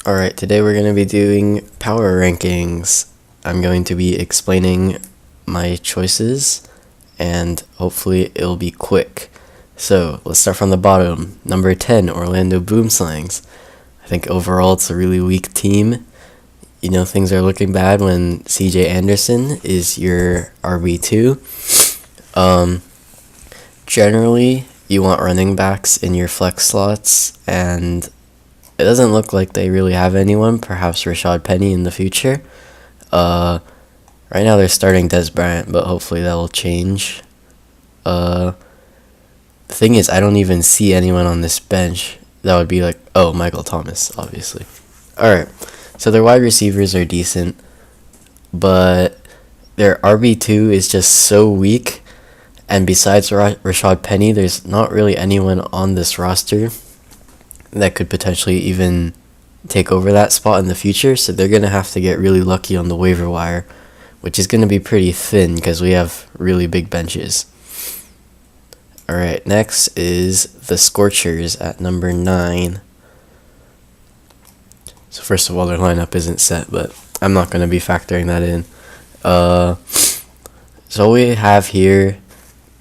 Alright, today we're going to be doing power rankings. I'm going to be explaining my choices, and hopefully it'll be quick. So, let's start from the bottom. Number 10, Orlando Boomslangs. I think overall it's a really weak team. You know, things are looking bad when CJ Anderson is your RB2. Generally, you want running backs in your flex slots, and it doesn't look like they really have anyone. Perhaps Rashad Penny in the future. Right now they're starting Des Bryant, but hopefully that will change. The thing is, I don't even see anyone on this bench that would be like, oh, Michael Thomas, obviously. Alright, so their wide receivers are decent, but their RB2 is just so weak, and besides Rashad Penny, there's not really anyone on this roster that could potentially even take over that spot in the future, so they're going to have to get really lucky on the waiver wire, which is going to be pretty thin because we have really big benches. Alright, next is the Scorchers at number 9. So first of all, their lineup isn't set, but I'm not going to be factoring that in. So what we have here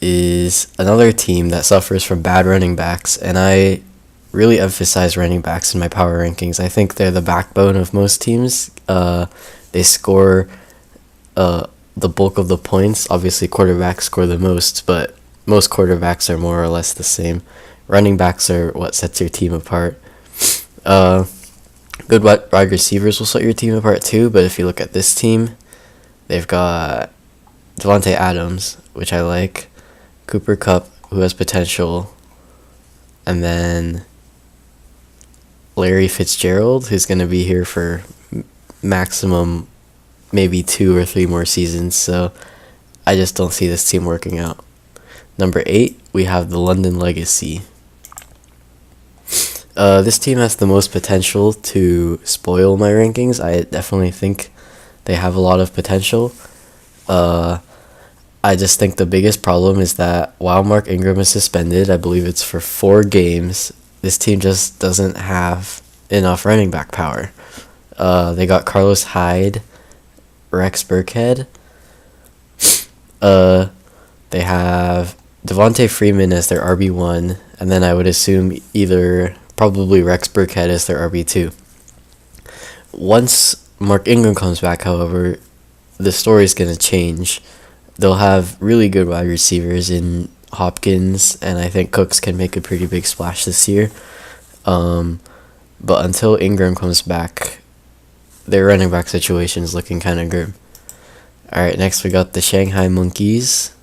is another team that suffers from bad running backs, and I really emphasize running backs in my power rankings. I think they're the backbone of most teams. They score the bulk of the points. Obviously, quarterbacks score the most, but most quarterbacks are more or less the same. Running backs are what sets your team apart. Good wide receivers will set your team apart too, but if you look at this team, they've got Devontae Adams, which I like, Cooper Kupp, who has potential, and then Larry Fitzgerald, who's going to be here for maximum maybe 2 or 3 more seasons, so I just don't see this team working out. Number 8, we have the London Legacy. This team has the most potential to spoil my rankings. I definitely think they have a lot of potential. I just think the biggest problem is that while Mark Ingram is suspended, I believe it's for 4 games, this team just doesn't have enough running back power. They got Carlos Hyde, Rex Burkhead. They have Devontae Freeman as their RB1, and then I would assume probably Rex Burkhead as their RB2. Once Mark Ingram comes back, however, the story's going to change. They'll have really good wide receivers in Hopkins, and I think Cooks can make a pretty big splash this year. But until Ingram comes back, their running back situation is looking kind of grim. Alright, next we got the Shanghai Monkeys.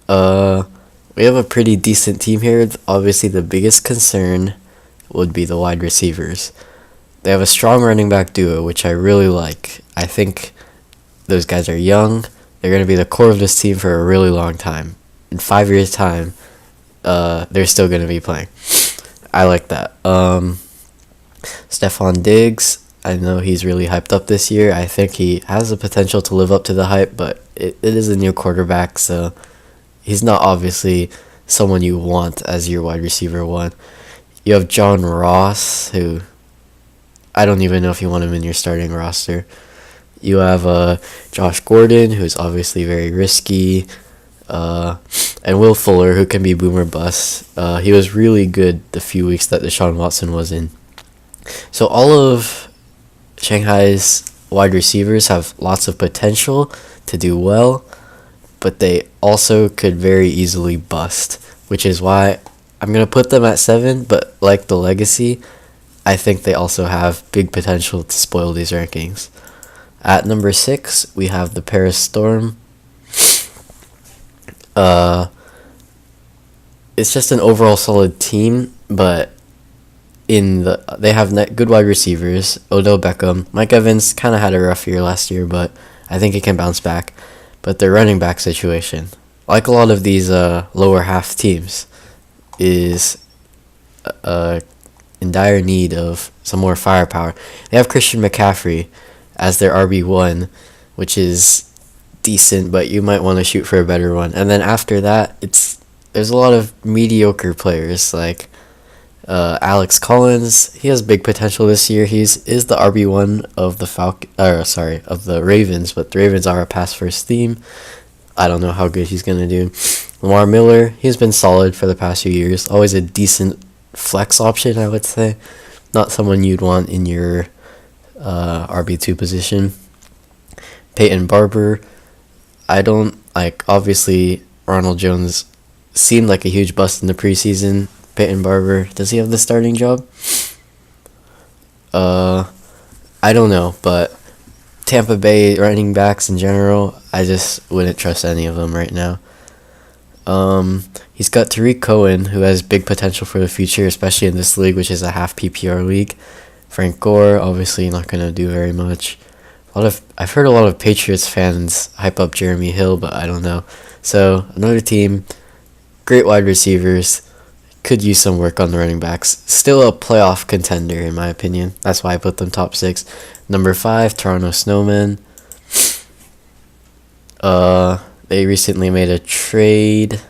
We have a pretty decent team here. Obviously, the biggest concern would be the wide receivers. They have a strong running back duo, which I really like. I think those guys are young. They're going to be the core of this team for a really long time. In 5 years' time, they're still going to be playing. I like that. Stephon Diggs, I know he's really hyped up this year. I think he has the potential to live up to the hype, but it is a new quarterback, so he's not obviously someone you want as your wide receiver 1. You have John Ross, who I don't even know if you want him in your starting roster. You have Josh Gordon, who's obviously very risky, and Will Fuller, who can be boom or bust. He was really good the few weeks that Deshaun Watson was in. So all of Shanghai's wide receivers have lots of potential to do well, but they also could very easily bust, which is why I'm going to put them at 7, but like the Legacy, I think they also have big potential to spoil these rankings. At number 6, we have the Paris Storm. It's just an overall solid team, but they have good wide receivers. Odell Beckham, Mike Evans kind of had a rough year last year, but I think he can bounce back. But their running back situation, like a lot of these lower half teams, is in dire need of some more firepower. They have Christian McCaffrey as their RB1, which is decent, but you might want to shoot for a better one. And then after that, there's a lot of mediocre players like Alex Collins, he has big potential this year. Is the RB1 of the Ravens, but the Ravens are a pass first team. I don't know how good he's gonna do. Lamar Miller, he's been solid for the past few years. Always a decent flex option, I would say. Not someone you'd want in your RB2 position. Peyton Barber, I don't like. Obviously, Ronald Jones seemed like a huge bust in the preseason. Peyton Barber, does he have the starting job? I don't know, but Tampa Bay running backs in general, I just wouldn't trust any of them right now. He's got Tariq Cohen, who has big potential for the future, especially in this league, which is a half PPR league. Frank Gore, obviously not going to do very much. I've heard a lot of Patriots fans hype up Jeremy Hill, but I don't know. So, another team, great wide receivers, could use some work on the running backs. Still a playoff contender, in my opinion. That's why I put them top 6. Number 5, Toronto Snowmen. They recently made a trade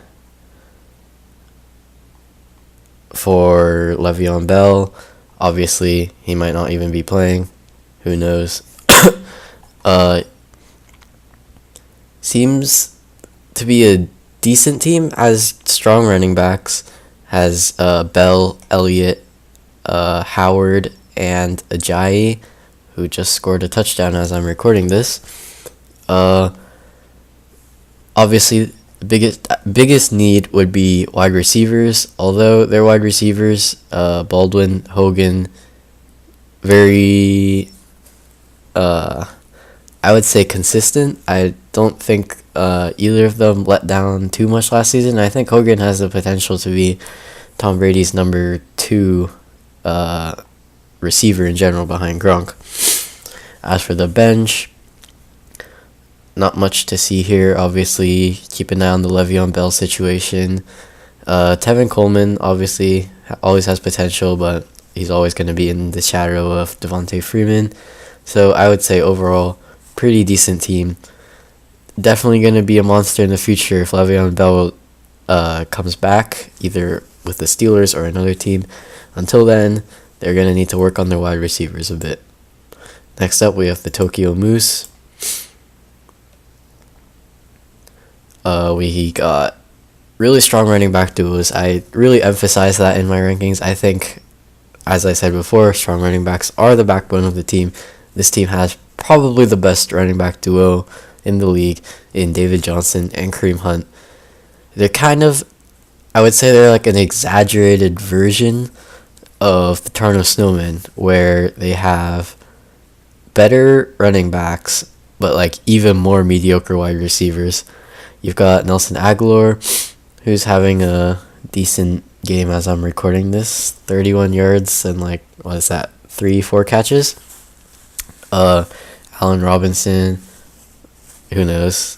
for Le'Veon Bell. Obviously, he might not even be playing. Who knows? Seems to be a decent team. Has strong running backs. Has Bell, Elliott, Howard, and Ajayi, who just scored a touchdown as I'm recording this. Obviously, the biggest need would be wide receivers. Although their wide receivers, Baldwin, Hogan, very, I would say consistent. I don't think either of them let down too much last season. I think Hogan has the potential to be Tom Brady's number 2 receiver in general behind Gronk. As for the bench, not much to see here. Obviously, keep an eye on the Le'Veon Bell situation. Tevin Coleman obviously always has potential, but he's always going to be in the shadow of Devontae Freeman. So I would say overall, pretty decent team. Definitely going to be a monster in the future if Le'Veon Bell comes back, either with the Steelers or another team. Until then, they're going to need to work on their wide receivers a bit. Next up, we have the Tokyo Moose. We got really strong running back duos. I really emphasize that in my rankings. I think, as I said before, strong running backs are the backbone of the team. This team has probably the best running back duo in the league in David Johnson and Kareem Hunt. They're kind of, I would say they're like an exaggerated version of the Toronto Snowmen, where they have better running backs, but like even more mediocre wide receivers. You've got Nelson Aguilar, who's having a decent game as I'm recording this. 31 yards and 3-4 catches. Allen Robinson, who knows?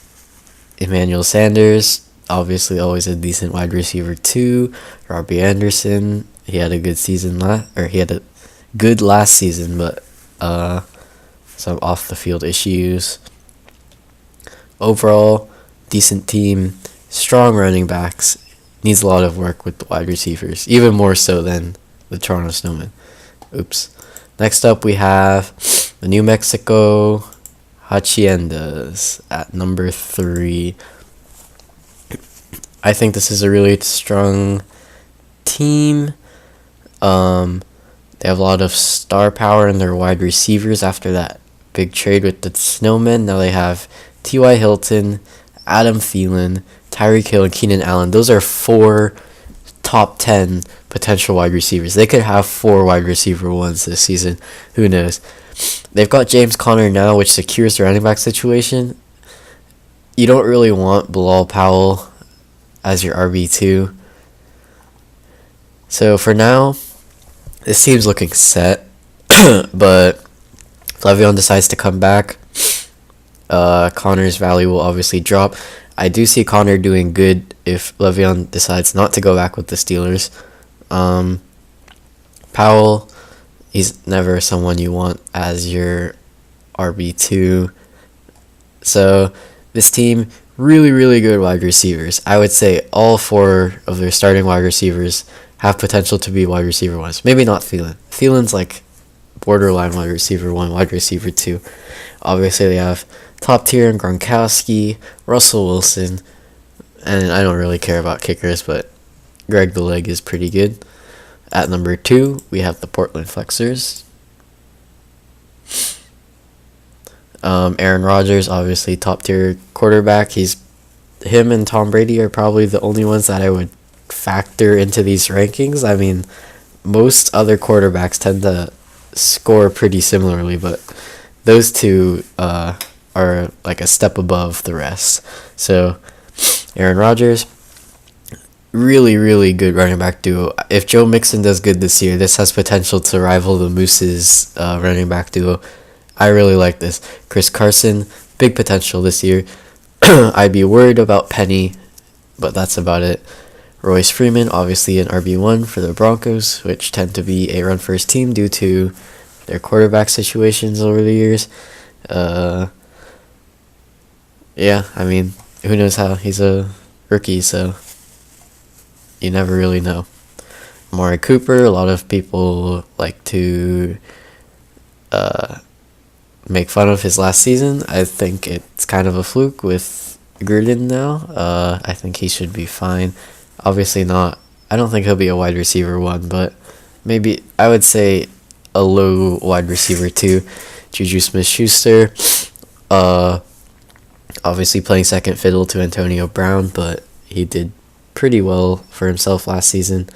Emmanuel Sanders, obviously always a decent wide receiver too. Robbie Anderson, he had a good season he had a good last season, but some off the field issues. Overall, decent team, strong running backs, needs a lot of work with the wide receivers, even more so than the Toronto Snowmen. Oops. Next up, we have the New Mexico Haciendas at number 3. I think this is a really strong team. They have a lot of star power in their wide receivers after that big trade with the Snowmen. Now they have T.Y. Hilton, Adam Thielen, Tyreek Hill, and Keenan Allen. Those are 4 top 10 potential wide receivers. They could have 4 wide receiver ones this season. Who knows? They've got James Conner now, which secures the running back situation. You don't really want Bilal Powell as your RB2. So for now, this team's looking set. But if Le'Veon decides to come back, Connor's value will obviously drop. I do see Connor doing good if Le'Veon decides not to go back with the Steelers. Powell, he's never someone you want as your RB2. So this team, really, really good wide receivers. I would say all 4 of their starting wide receivers have potential to be wide receiver ones. Maybe not Thielen. Thielen's like borderline wide receiver 1, wide receiver 2. Obviously, they have top tier in Gronkowski, Russell Wilson, and I don't really care about kickers, but Greg the Leg is pretty good. At number 2, we have the Portland Flexers. Aaron Rodgers, obviously top tier quarterback. Him and Tom Brady are probably the only ones that I would factor into these rankings. I mean, most other quarterbacks tend to score pretty similarly, but those two are like a step above the rest. So, Aaron Rodgers, really, really good running back duo. If Joe Mixon does good this year, this has potential to rival the Moose's running back duo. I really like this. Chris Carson, big potential this year. I'd be worried about Penny, but that's about it. Royce Freeman, obviously an RB1 for the Broncos, which tend to be a run-first team due to their quarterback situations over the years. Yeah, I mean, who knows how? He's a rookie, so you never really know. Amari Cooper, a lot of people like to make fun of his last season. I think it's kind of a fluke with Gruden now. I think he should be fine. Obviously not. I don't think he'll be a wide receiver 1, but maybe I would say a low wide receiver 2. Juju Smith-Schuster, obviously playing second fiddle to Antonio Brown, but he did pretty well for himself last season.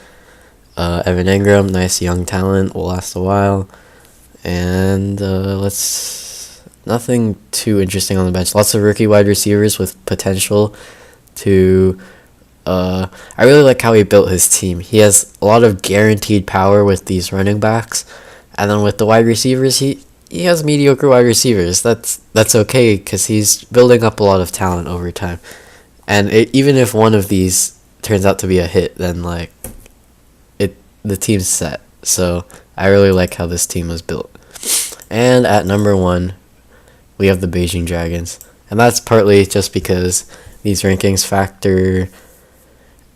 Evan Engram, nice young talent, will last a while. And nothing too interesting on the bench. Lots of rookie wide receivers with potential to... I really like how he built his team. He has a lot of guaranteed power with these running backs. And then with the wide receivers, he has mediocre wide receivers. That's okay because he's building up a lot of talent over time. And even if one of these turns out to be a hit, then the team's set. So I really like how this team was built. And at number 1, we have the Beijing Dragons. And that's partly just because these rankings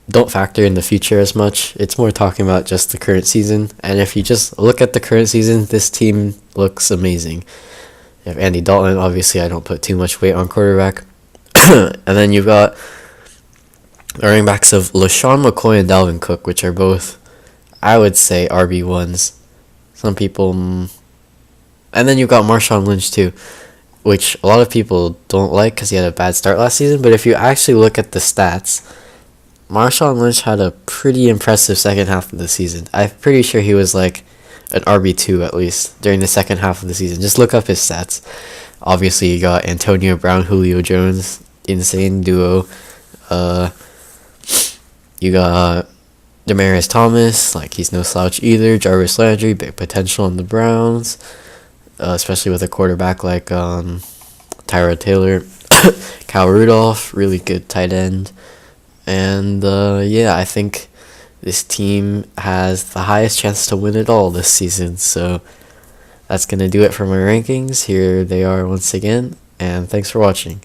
don't factor in the future as much. It's more talking about just the current season. And if you just look at the current season, this team looks amazing. You have Andy Dalton. Obviously, I don't put too much weight on quarterback. And then you've got running backs of LaShawn McCoy and Dalvin Cook, which are both, I would say, RB1s. Some people... And then you've got Marshawn Lynch, too, which a lot of people don't like because he had a bad start last season. But if you actually look at the stats, Marshawn Lynch had a pretty impressive second half of the season. I'm pretty sure he was like an RB2 at least during the second half of the season. Just look up his stats. Obviously, you got Antonio Brown, Julio Jones, insane duo. You got Demaryius Thomas, like he's no slouch either. Jarvis Landry, big potential on the Browns, especially with a quarterback like Tyrod Taylor. Kyle Rudolph, really good tight end. And yeah, I think this team has the highest chance to win it all this season. So that's going to do it for my rankings. Here they are once again. And thanks for watching.